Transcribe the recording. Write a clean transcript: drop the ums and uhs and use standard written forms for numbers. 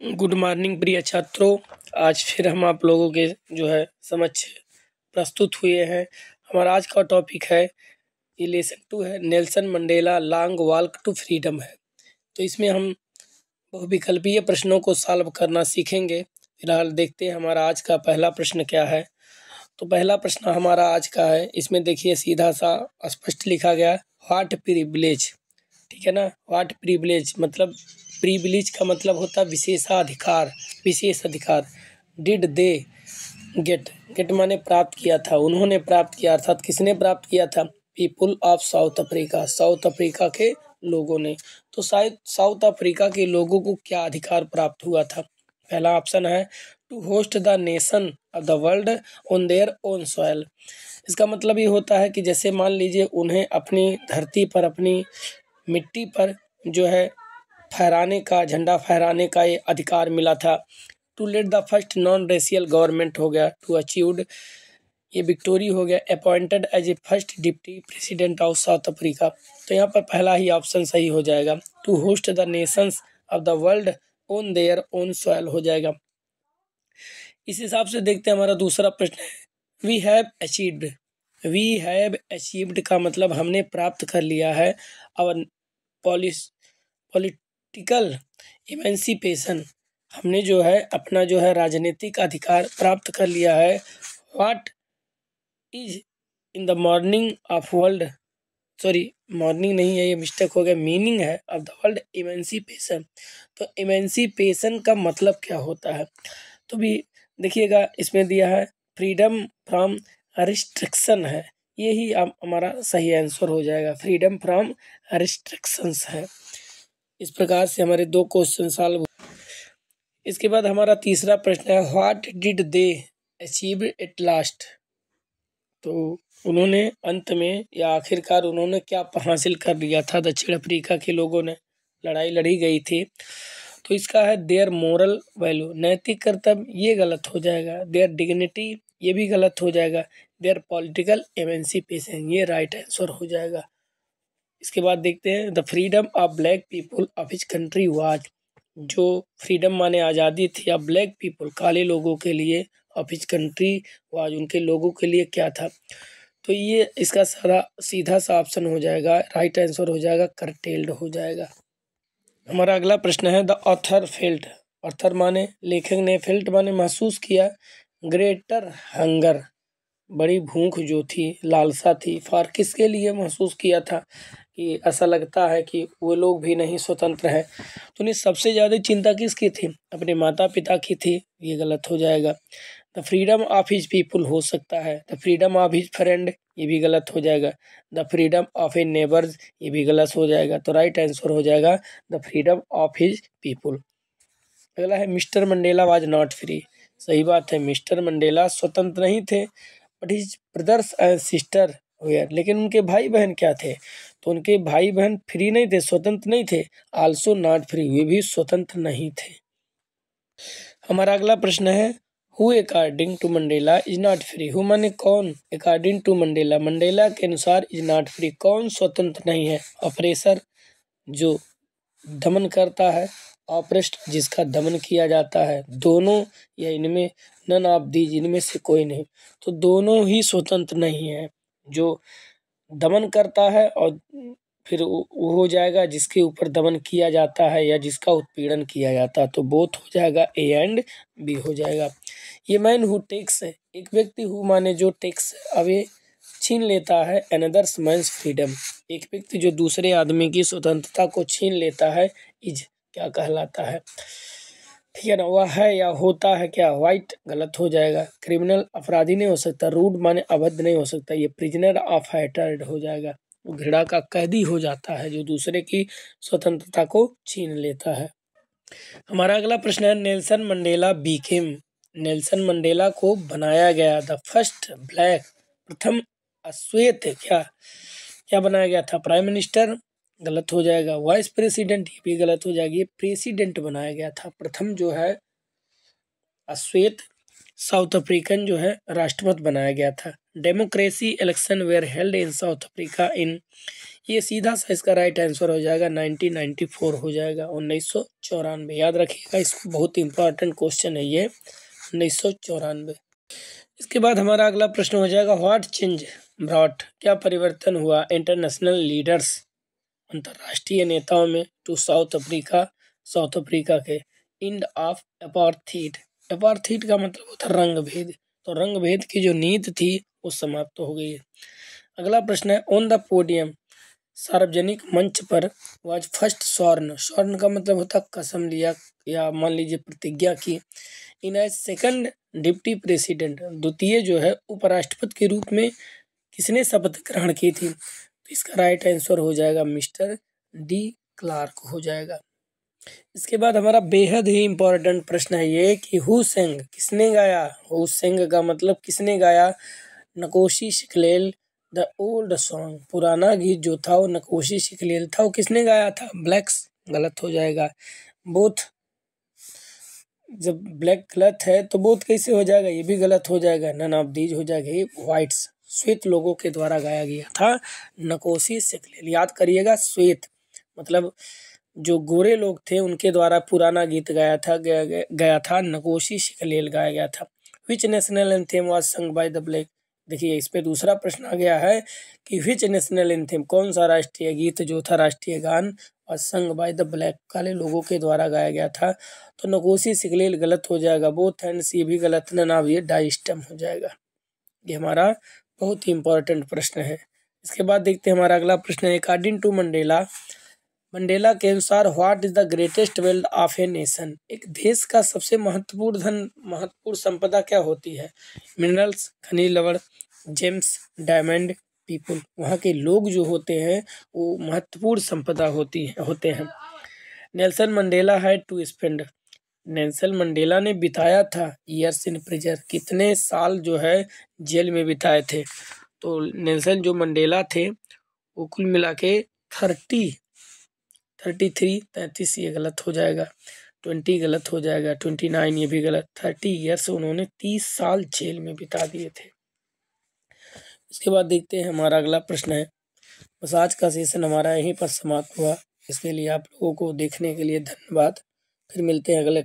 Good morning प्रिय छात्रों। आज फिर हम आप लोगों के समक्ष प्रस्तुत हुए हैं। हमारा आज का टॉपिक है ये लेसन 2 है, Nelson Mandela long walk to freedom है। तो इसमें हम बहुविकल्पीय प्रश्नों को सॉल्व करना सीखेंगे। फिलहाल देखते हैं हमारा आज का पहला प्रश्न क्या है। तो पहला प्रश्न हमारा आज का है, इसमें देखिए सीधा सा स्पष्ट लिखा गया, व्हाट प्रिविलेज। ठीक है ना। व्हाट प्रिविलेज मतलब, प्रिविलेज का मतलब होता है विशेषाधिकार, विशेष अधिकार। डिड दे गेट, गेट माने प्राप्त किया था, उन्होंने प्राप्त किया, अर्थात किसने प्राप्त किया था? People of South Africa, South Africa के लोगों ने। तो शायद साउथ अफ्रीका के लोगों को क्या अधिकार प्राप्त हुआ था? पहला ऑप्शन है to host the nation of the world on their own soil. इसका मतलब ये होता है कि जैसे मान लीजिए उन्हें अपनी धरती पर, अपनी मिट्टी पर फहराने का, झंडा फहराने का ये अधिकार मिला था। To let the first non racial government हो गया, टू अचीव्ड ये विक्टोरी हो गया, appointed as a first deputy president of South Africa. तो यहाँ पर पहला ही ऑप्शन सही हो जाएगा, to host the nations of the world on their own soil हो जाएगा। इस हिसाब से देखते हैं हमारा दूसरा प्रश्न है, we have achieved. We have achieved का मतलब हमने प्राप्त कर लिया है और पॉलिटिकल इमेंसिपेशन, हमने अपना राजनीतिक अधिकार प्राप्त कर लिया है। What is in the morning of world, sorry morning नहीं है, ये मिस्टेक हो गया, मीनिंग है ऑफ द वर्ल्ड इमेंसिपेशन। तो इमेंसिपेशन का मतलब क्या होता है? तो भी देखिएगा, इसमें दिया है फ्रीडम फ्रॉम रिस्ट्रिक्शन है, यही हमारा सही आंसर हो जाएगा, फ्रीडम फ्रॉम रिस्ट्रिक्शंस है। इस प्रकार से हमारे 2 क्वेश्चन सॉल्व। इसके बाद हमारा तीसरा प्रश्न है, what did they achieve at last. तो उन्होंने अंत में या आखिरकार उन्होंने क्या हासिल कर लिया था? दक्षिण अफ्रीका के लोगों ने लड़ाई लड़ी गई थी। तो इसका है देयर मोरल वैल्यू, नैतिक कर्तव्य, ये गलत हो जाएगा। देयर डिग्निटी, ये भी गलत हो जाएगा। देयर पॉलिटिकल एमेंसिपेशन, ये राइट आंसर हो जाएगा। इसके बाद देखते हैं, the freedom of black people of his country was. जो फ्रीडम माने आज़ादी थी, अब ब्लैक पीपल काले लोगों के लिए, ऑफ हिज कंट्री वाज उनके लोगों के लिए क्या था? तो ये इसका सारा सीधा सा ऑप्शन हो जाएगा, राइट आंसर हो जाएगा, करटेल्ड हो जाएगा। हमारा अगला प्रश्न है, द ऑथर फेल्ट। ऑथर माने लेखक ने, फेल्ट माने महसूस किया, ग्रेटर हंगर बड़ी भूख जो थी, लालसा थी, फॉर किसके लिए महसूस किया था? कि ऐसा लगता है कि वो लोग भी नहीं स्वतंत्र है। तो उन्हें सबसे ज़्यादा चिंता किसकी थी? अपने माता पिता की थी, ये गलत हो जाएगा। The freedom of his people हो सकता है, the freedom of his friend, ये भी गलत हो जाएगा। The freedom of A neighbours, ये भी गलत हो जाएगा। तो राइट आंसर हो जाएगा the freedom of his people. अगला है, Mr Mandela was not free. सही बात है, मिस्टर मंडेला स्वतंत्र नहीं थे, but his brothers and sister were, लेकिन उनके भाई बहन क्या थे? तो उनके भाई बहन फ्री नहीं थे, स्वतंत्र नहीं थे। आल्सो नॉट फ्री, वे भी स्वतंत्र नहीं थे। हमारा अगला प्रश्न है, who according to Mandela is not free. Who माने कौन, अकॉर्डिंग टू मंडेला, मंडेला के अनुसार इज नॉट फ्री, कौन स्वतंत्र नहीं है? ऑपरेसर जो दमन करता है, ऑपरेस्ट जिसका दमन किया जाता है, दोनों या इनमें, नन ऑफ दीज, इनमें से कोई नहीं। तो दोनों ही स्वतंत्र नहीं है। जो दमन करता है और फिर वो हो जाएगा जिसके ऊपर दमन किया जाता है या जिसका उत्पीड़न किया जाता है। तो बोथ हो जाएगा, ए एंड बी हो जाएगा। ये मैन हु टेक्स है, एक व्यक्ति हु माने जो टेक्स अवे छीन लेता है अनदर्स मैन्स फ्रीडम, एक व्यक्ति जो दूसरे आदमी की स्वतंत्रता को छीन लेता है, इज क्या कहलाता है? ठीक है ना। वह है या होता है क्या? वाइट गलत हो जाएगा। क्रिमिनल अपराधी नहीं हो सकता। रूड माने अभद्र नहीं हो सकता। ये प्रिजनर ऑफ हैटर्ड हो जाएगा, वो घृणा का कैदी हो जाता है जो दूसरे की स्वतंत्रता को छीन लेता है। हमारा अगला प्रश्न है, Nelson Mandela Beckham. Nelson Mandela को बनाया गया द फर्स्ट ब्लैक, प्रथम अश्वेत, क्या क्या बनाया गया था? प्राइम मिनिस्टर, गलत हो जाएगा। वाइस प्रेसिडेंट, ये भी गलत हो जाएगी। ये प्रेसिडेंट बनाया गया था, प्रथम अश्वेत साउथ अफ्रीकन राष्ट्रपति बनाया गया था। Democracy election where held in south Africa in, ये सीधा सा इसका राइट आंसर हो जाएगा 1994 हो जाएगा, 1994। याद रखिएगा इसको, बहुत इंपॉर्टेंट क्वेश्चन है ये, 1994। इसके बाद हमारा अगला प्रश्न हो जाएगा व्हाट चेंज ब्रॉट, क्या परिवर्तन हुआ इंटरनेशनल लीडर्स, अंतर्राष्ट्रीय नेताओं में, to South Africa, South Africa के, एंड ऑफ अपार्थीड। अपार्थीड का मतलब होता है रंग भेद, तो रंग भेद की जो नीति थी वो समाप्त हो गई है। अगला प्रश्न है ऑन द पोडियम, सार्वजनिक मंच पर, वाज फर्स्ट स्वर्ण, स्वर्ण का मतलब होता है कसम लिया या मान लीजिए प्रतिज्ञा की, इन एज सेकंड डिप्टी प्रेसिडेंट, द्वितीय जो है उपराष्ट्रपति के रूप में किसने शपथ ग्रहण की थी, तो इसका राइट आंसर हो जाएगा मिस्टर डी क्लार्क हो जाएगा। इसके बाद हमारा बेहद ही इम्पोर्टेंट प्रश्न है ये कि हु सेंग, किसने गाया, हु सेंग का मतलब किसने गाया, नकोशी शिकलेल द ओल्ड सॉन्ग, पुराना गीत जो था वो नकोशी शिकलेल था, वो किसने गाया था, ब्लैक्स, गलत हो जाएगा। बोथ, जब ब्लैक गलत है तो बोथ कैसे हो जाएगा, ये भी गलत हो जाएगा, नन ऑफ दीज हो जाएगा, ये व्हाइट्स, श्वेत लोगों के द्वारा गाया गया था नकोशी शिकलेल। याद करिएगा, श्वेत मतलब जो गोरे लोग थे उनके द्वारा पुराना गीत गया था नकोशी शिकलेल गाया गया था। Which national anthem was sung by the black, देखिए इस पे दूसरा प्रश्न आ गया है कि विच नेशनल एंथेम, कौन सा राष्ट्रीय गीत जो था, राष्ट्रीय गान, और संग बाय द ब्लैक, काले लोगों के द्वारा गाया गया था, तो नकोशी शिकलेल गलत हो जाएगा, बोथ हैंड्स ये भी गलत, ना ये डाइस्टम हो जाएगा। ये हमारा बहुत ही इंपॉर्टेंट प्रश्न है। इसके बाद देखते हैं हमारा अगला प्रश्न है अकॉर्डिंग टू मंडेला, मंडेला के अनुसार what is the greatest wealth of a nation, एक देश का सबसे महत्वपूर्ण धन, महत्वपूर्ण संपदा क्या होती है, मिनरल्स, खनिज लवण, जेम्स, डायमंड, पीपल, वहाँ के लोग जो होते हैं वो महत्वपूर्ण संपदा होते हैं। Nelson Mandela had to spend, Nelson Mandela ने बिताया था ईयर्स इन प्रिजन, कितने साल जो है जेल में बिताए थे, तो नेल्सन जो मंडेला थे वो कुल मिला के 33 ये गलत हो जाएगा, 20 गलत हो जाएगा, 29 ये भी गलत, 30 ईयर्स उन्होंने 30 साल जेल में बिता दिए थे। इसके बाद देखते हैं हमारा अगला प्रश्न है, बस आज का सेशन हमारा यहीं पर समाप्त हुआ। इसके लिए आप लोगों को देखने के लिए धन्यवाद, फिर मिलते हैं अगले